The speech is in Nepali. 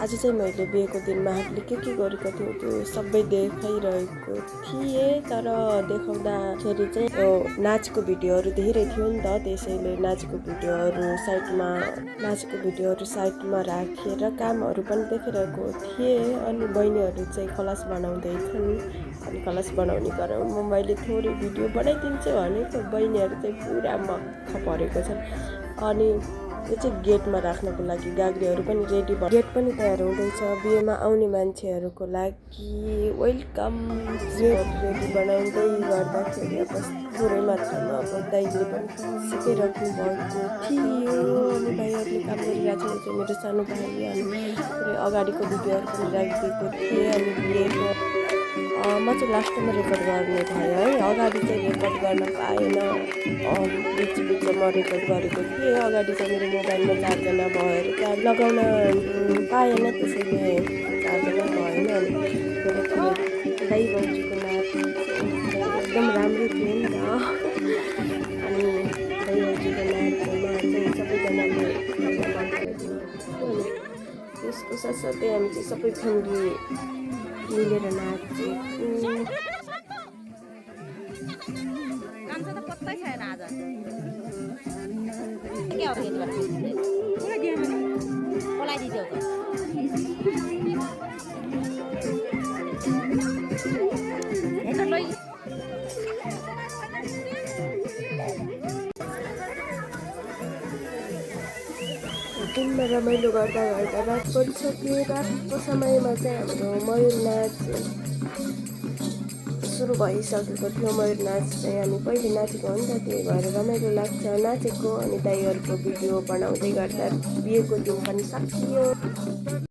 आज चाहिँ मैले बिहेको दिनमा हामीले के गरेको थियौँ त्यो सबै देखाइरहेको थिएँ। तर देखाउँदाखेरि चाहिँ यो नाचको भिडियोहरू धेरै थियो नि त, त्यसैले नाचको भिडियोहरू साइडमा राखेर कामहरू पनि देखिरहेको थिएँ। अनि बहिनीहरू चाहिँ कलश बनाउँदैछन्। अनि कलश बनाउने क्रममा मैले थोरै भिडियो बनाइदिन्छु भनेको बहिनीहरू चाहिँ पुरा मक्ख परेको छन्। अनि यो चाहिँ गेटमा राख्नको लागि गाग्रीहरू पनि रेडी भयो। गेट पनि तयार हुँदैछ बिहेमा आउने मान्छेहरूको लागि वेलकम। रेडी बनाउँदै गर्दाखेरि अब थोरै मात्रामा अब दाइले पनि सिकाइराख्नु भएको थियो। अनि भाइहरूले काम गरिरहेको छ। मेरो सानो भाइ अनि अगाडिको भिडियोहरू पनि राखिदिएको थिएँ। अनि बिहेको म चाहिँ लास्टमा रेकर्ड गर्ने भयो है। अगाडि चाहिँ रेकर्ड गर्न पाएन, बिचमा रेकर्ड गरेको थिएँ। अगाडि चाहिँ मेरो मोबाइलमा चार्जना भएर चार्ज लगाउन पाएन, त्यसैले चार्जना भएन। अनि दाइ भाउजूको नाति एकदम राम्रो थियो नि त। अनि दाइ भाउजूको नातिमा चाहिँ सबैजनाले मन पराइदिनु थियो। अनि त्यसको साथसाथै हामी चाहिँ सबै फ्यामिली मिलेर नाचेको। काम त पत्तै छैन आज के हो यतिबाट बोलाइदिन्छौ त हेर लै दिनमा रमाइलो गर्दा रात परिसक्यो। रातको समयमा चाहिँ हाम्रो मयूर नाच सुरु भइसकेको थियो। मयूर नाच चाहिँ हामी पहिले नाचेको हो नि त, त्यही भएर रमाइलो लाग्छ नाचेको। अनि दाइहरूको भिडियो बनाउँदै गर्दा बिहेको दिन पनि सकियो।